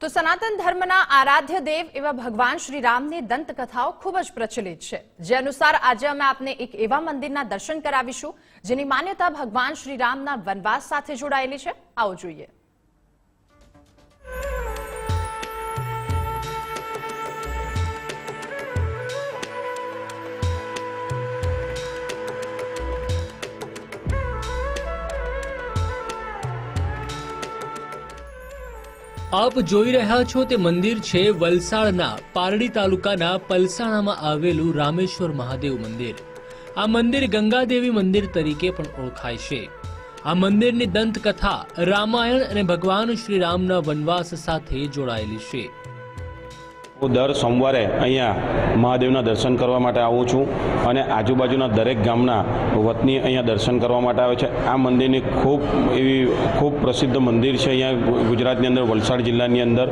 તો સનાતન ધર્મના આરાધ્ય દેવ એવા ભગવાન શ્રી રામની દંતકથાઓ ખૂબ જ પ્રચલિત છે, જે અનુસાર આજે અમે આપને એક એવા મંદિરના દર્શન કરાવીશું જેની માન્યતા ભગવાન શ્રી રામના વનવાસ સાથે જોડાયેલી છે। આવો જોઈએ। આપ જોઈ રહ્યા છો તે મંદિર છે વલસાડના પારડી તાલુકાના પલસાણામાં આવેલું રામેશ્વર મહાદેવ મંદિર। આ મંદિર ગંગાદેવી મંદિર તરીકે પણ ઓળખાય છે। આ મંદિરની દંતકથા રામાયણ અને ભગવાન શ્રી રામના વનવાસ સાથે જોડાયેલી છે। હું દર સોમવારે અહીંયા મહાદેવના દર્શન કરવા માટે આવું છું અને આજુબાજુના દરેક ગામના વતની અહીંયા દર્શન કરવા માટે આવે છે। આ મંદિરની ખૂબ પ્રસિદ્ધ મંદિર છે અહીંયા ગુજરાતની અંદર, વલસાડ જિલ્લાની અંદર।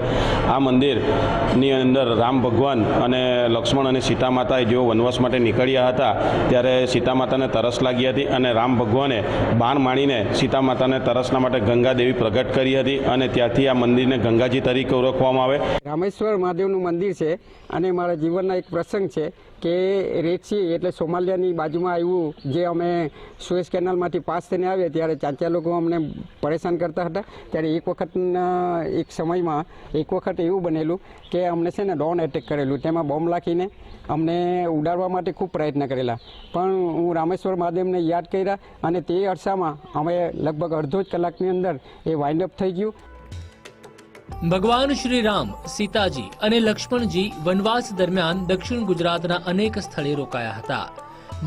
આ મંદિરની અંદર રામ ભગવાન અને લક્ષ્મણ અને સીતા માતાએ જેઓ વનવાસ માટે નીકળ્યા હતા ત્યારે સીતા માતાને તરસ લાગી હતી અને રામ ભગવાને બાણ માણીને સીતા માતાને તરસના માટે ગંગા દેવી પ્રગટ કરી હતી અને ત્યારથી આ મંદિરને ગંગાજી તરીકે ઓળખવામાં આવે। રામેશ્વર મહાદેવનું મંદિર છે અને મારા જીવનના એક પ્રસંગ છે કે રેડસી એટલે સોમાલિયાની બાજુમાં આવ્યું, જે અમે સુએઝ કેનાલમાંથી પાસ થઈને આવ્યા ત્યારે ચાચા લોકો અમને પરેશાન કરતા હતા। ત્યારે એક વખત એવું બનેલું કે અમને છે ને ડ્રોન એટેક કરેલું, તેમાં બોમ્બ નાખીને અમને ઉડાડવા માટે ખૂબ પ્રયત્ન કરેલા, પણ હું રામેશ્વર મહાદેવને યાદ કર્યા અને તે અરસામાં અમે લગભગ અડધો જ કલાકની અંદર એ વાઇન્ડ અપ થઈ ગયું। ભગવાન શ્રી રામ, સીતાજી અને લક્ષ્મણજી વનવાસ દરમિયાન દક્ષિણ ગુજરાતના અનેક સ્થળે રોકાયા હતા,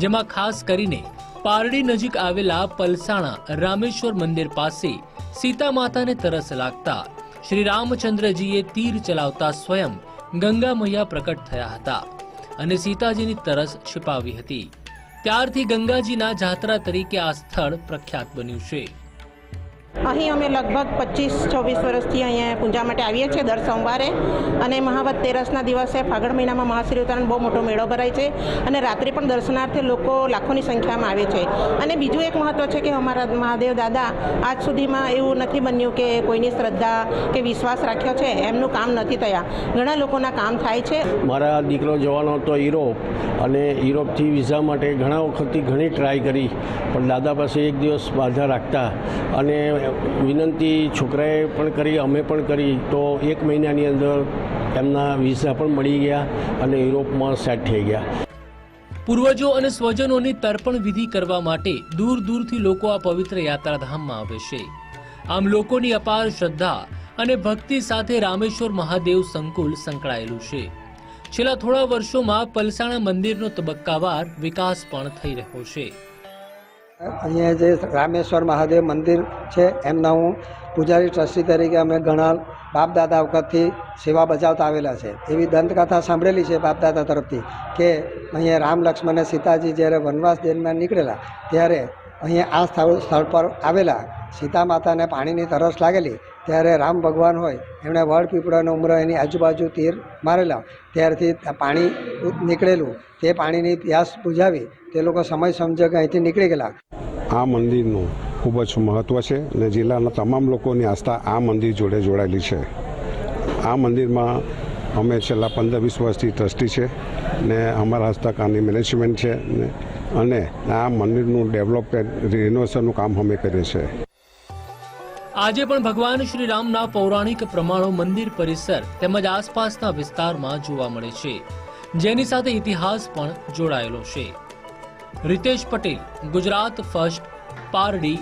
જેમાં ખાસ કરીને પારડી નજીક આવેલા પલસાણા રામેશ્વર મંદિર પાસે સીતા માતાને તરસ લાગતા શ્રી રામચંદ્રજીએ તીર ચલાવતા સ્વયં ગંગા મૈયા પ્રકટ થયા હતા અને સીતાજીની તરસ छिपाવી હતી। ત્યારથી ગંગાજીના જાત્રા તરીકે આ સ્થળ પ્રખ્યાત બન્યું છે। અહીં અમે લગભગ 25-26 વર્ષથી અહીંયા પૂજા માટે આવીએ છીએ દર સોમવારે, અને મહાવત તેરસના દિવસે ફાગણ મહિનામાં મહાશિવરાત્રિનો બહુ મોટો મેળો ભરાય છે અને રાત્રે પણ દર્શનાર્થે લોકો લાખોની સંખ્યામાં આવે છે। અને બીજું એક મહત્વ છે કે અમારા મહાદેવ દાદા આજ સુધીમાં એવું નથી બન્યું કે કોઈની શ્રદ્ધા કે વિશ્વાસ રાખ્યો છે એમનું કામ નથી થયા, ઘણા લોકોના કામ થાય છે। મારા દીકરો જવાનો હતો યુરોપ, અને યુરોપથી વિઝા માટે ઘણા વખતથી ઘણી ટ્રાય કરી, પણ દાદા પાસે એક દિવસ બાધા રાખતા અને વિનંતી છોકરાએ પણ કરી, અમે પણ કરી, તો 1 મહિનાની અંદર એમના વિઝા પણ મળી ગયા અને યુરોપમાં સેટ થઈ ગયા। પૂર્વજો અને સ્વજનોની તર્પણ વિધિ કરવા માટે દૂર દૂરથી લોકો આ પવિત્ર યાત્રાધામમાં આવે છે। આમ લોકોની અપાર શ્રદ્ધા અને ભક્તિ સાથે રામેશ્વર મહાદેવ સંકુલ સંકળાયેલું છે। છેલ્લા થોડા વર્ષોમાં પલસાણા મંદિરનો તબક્કાવાર વિકાસ પણ થઈ રહ્યો છે। અહીંયા જે રામેશ્વર મહાદેવ મંદિર છે એમના હું પૂજારી ટ્રસ્ટી તરીકે અમે ઘણા બાપ દાદા વખતથી સેવા બજાવતા આવેલા છે। એવી દંતકથા સાંભળેલી છે બાપ દાદા તરફથી કે અહીંયા રામ, લક્ષ્મણ અને સીતાજી જ્યારે વનવાસ દરમિયાન નીકળેલા ત્યારે અહીંયા આ સ્થળ પર આવેલા સીતા માતાને પાણીની તરસ લાગેલી, ત્યારે રામ ભગવાન હોય એમણે વડ પીપળાનો ઉમરો એની આજુબાજુ તીર મારેલા, ત્યારથી પાણી નીકળેલું, તે પાણીની પ્યાસ બુઝાવી તે લોકો સમય સમજે કે અહીંથી નીકળી ગયેલા। આ મંદિરનું ખૂબ જ મહત્ત્વ છે અને જિલ્લાના તમામ લોકોની આસ્થા આ મંદિર જોડે જોડાયેલી છે। આ મંદિરમાં અમે છેલ્લા 15-20 વર્ષથી ટ્રસ્ટી છે ને અમારા હસ્તક આની મેનેજમેન્ટ છે અને આ મંદિરનું ડેવલપમેન્ટ, રિનોવેશનનું કામ અમે કરીએ છીએ। આજે પણ ભગવાન શ્રી રામના પૌરાણિક પ્રમાણો મંદિર પરિસર તેમજ આસપાસના વિસ્તારમાં જોવા મળે છે, જેની સાથે ઇતિહાસ પણ જોડાયેલો છે। रितेश पटेल, गुजरात फर्स्ट, पारडी।